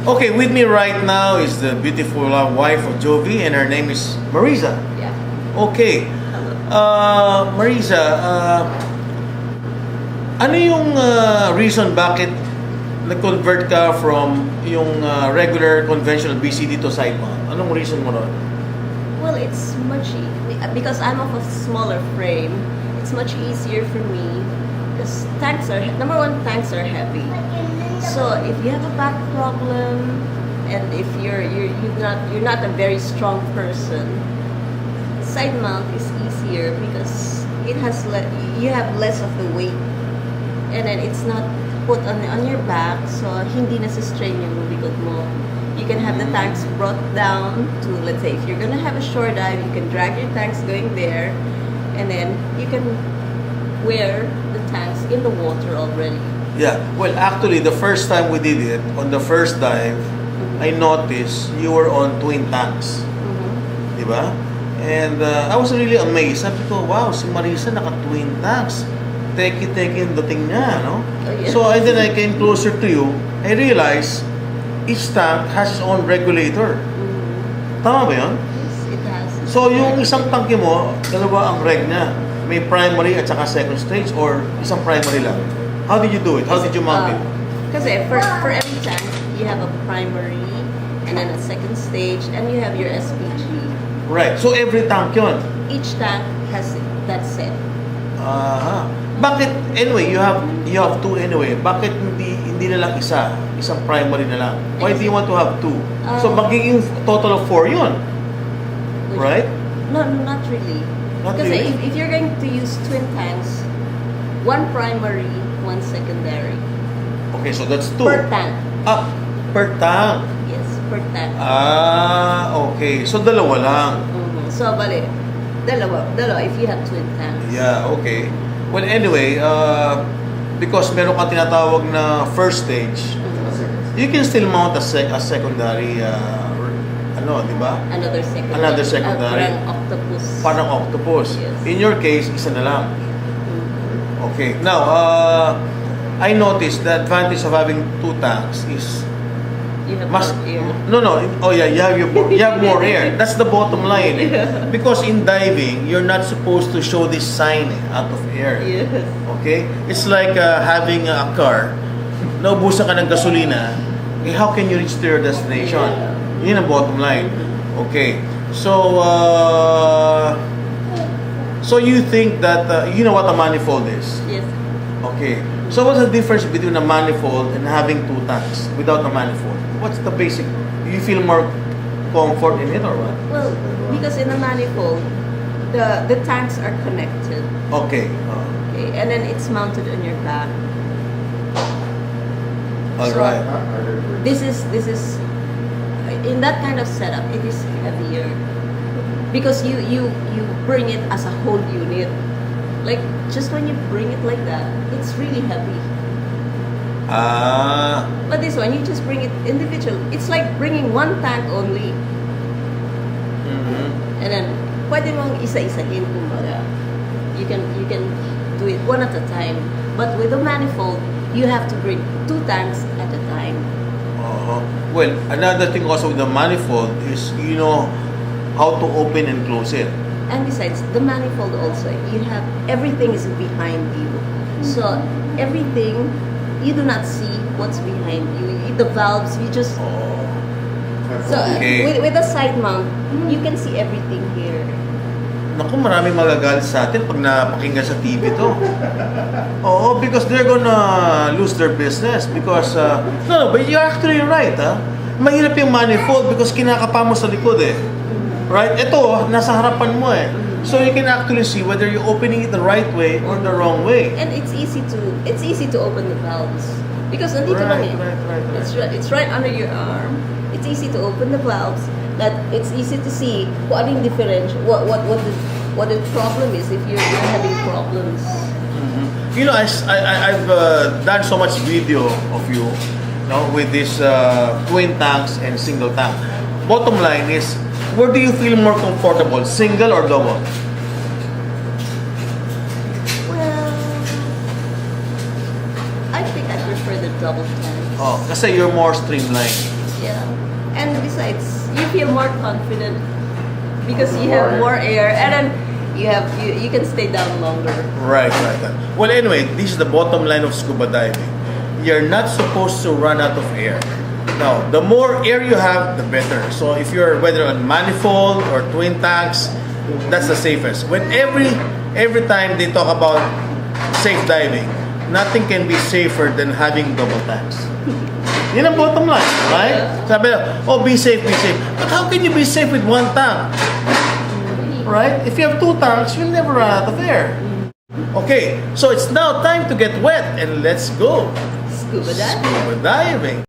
Okay, with me right now is the beautiful wife of Jovi, and her name is Marisa. Yeah. Okay. Marisa, ano yung reason bakit nag-convert ka from yung regular conventional BCD to side mount? Anong reason mo nun? Well, it's because I'm of a smaller frame. It's much easier for me because number one, tanks are heavy. So if you have a back problem and if you're not a very strong person, side mount is easier because you have less of the weight, and then it's not put on your back, so hindi nasa-strain yung likod mo. You can have the tanks brought down to, let's say, if you're gonna have a shore dive, you can drag your tanks going there, and then you can wear the tanks in the water already. Yeah, well actually the first time we did it, on the first dive, I noticed you were on twin tanks. Diba? And I was really amazed. Sabi ko, wow, si Marisa naka-twin tanks. Teki-teki yung dating niya, no? Oh, yeah. So, and then I came closer to you, I realized each tank has its own regulator. Tama ba yun? Yes, it has. So, yung isang tangke mo, dalawa ang reg niya. May primary at saka second stage, or isang primary lang? How did you do it? How did you mount it? Kasi for every tank, you have a primary, and then a second stage, and you have your SPG. Right. So, every tank yun. Each tank has that set. Aha. Bakit, anyway, you have two anyway. Bakit hindi na lang isang primary na lang? Why do you want to have two? So, magiging total of 4 yun. Right? No, not really. Not Because really? if you're going to use twin tanks, one primary, one secondary. Okay, so that's 2. Per tank. Ah, per tank. Yes, per tank. Okay. So, dalawa lang. So, bali, dalawa if you have twin tanks. Yeah, okay. Well, anyway, because meron kang tinatawag na first stage, you can still mount a secondary, di ba? Another secondary. Another secondary. Parang octopus. Parang octopus. Yes. In your case, isa na lang. Okay. Now, I noticed the advantage of having 2 tanks is You have mas more air. no. Oh yeah, you have more air. That's the bottom line. Because in diving, you're not supposed to show this sign out of air. Yes. Okay? It's like having a car. Naubusan ka ng gasolina. How can you reach to your destination? Yun ang bottom line. Okay. So you think that you know what a manifold is? Yes. Okay. So what's the difference between a manifold and having 2 tanks without a manifold? What's the basic? Do you feel more comfort in it or what? Well, because in a manifold, the tanks are connected. Okay. Okay, and then it's mounted on your back. All So, right. This is in that kind of setup, it is heavier because you bring it as a whole unit. Like just when you bring it like that, it's really heavy. But this one, you just bring it individual. It's like bringing one tank only, and then pwede mong isa-isahin kumbaga. You can do it one at a time. But with a manifold, you have to bring 2 tanks at a time. Well, another thing also with the manifold is you know how to open and close it. And besides, the manifold also, you have everything is behind you. So everything, you do not see what's behind you. The valves, you just... So Okay. with a side mount, you can see everything here. Naku, maraming magagalit sa atin pag napakinggan sa TV to. Oo, because they're gonna lose their business because no, but you're actually right, ha? Mahirap yung manifold because kinakapa mo sa likod eh. Right? Ito, nasa harapan mo eh. So you can actually see whether you're opening it the right way or the wrong way. And it's easy to open the valves because nandito lang eh. Right. It's right under your arm. It's easy to open the valves. That it's easy to see what in differential what the problem is if you're having problems. You know, I've done so much video of you, with these twin tanks and single tank. Bottom line is, where do you feel more comfortable, single or double? Well, I think I prefer the double tanks. Oh, kasi you're more streamlined. Yeah. And besides, you feel more confident because you have more air, and then you can stay down longer. Right. Well, anyway, this is the bottom line of scuba diving. You're not supposed to run out of air. Now, the more air you have, the better. So if you're whether on manifold or twin tanks, that's the safest. When every time they talk about safe diving, nothing can be safer than having double tanks. Yun ang bottom line, right? Sabi na, oh, be safe. But how can you be safe with one tank? Right? If you have two tanks, you'll never run out of air. Okay, so it's now time to get wet and let's go. Scuba diving. Scuba diving.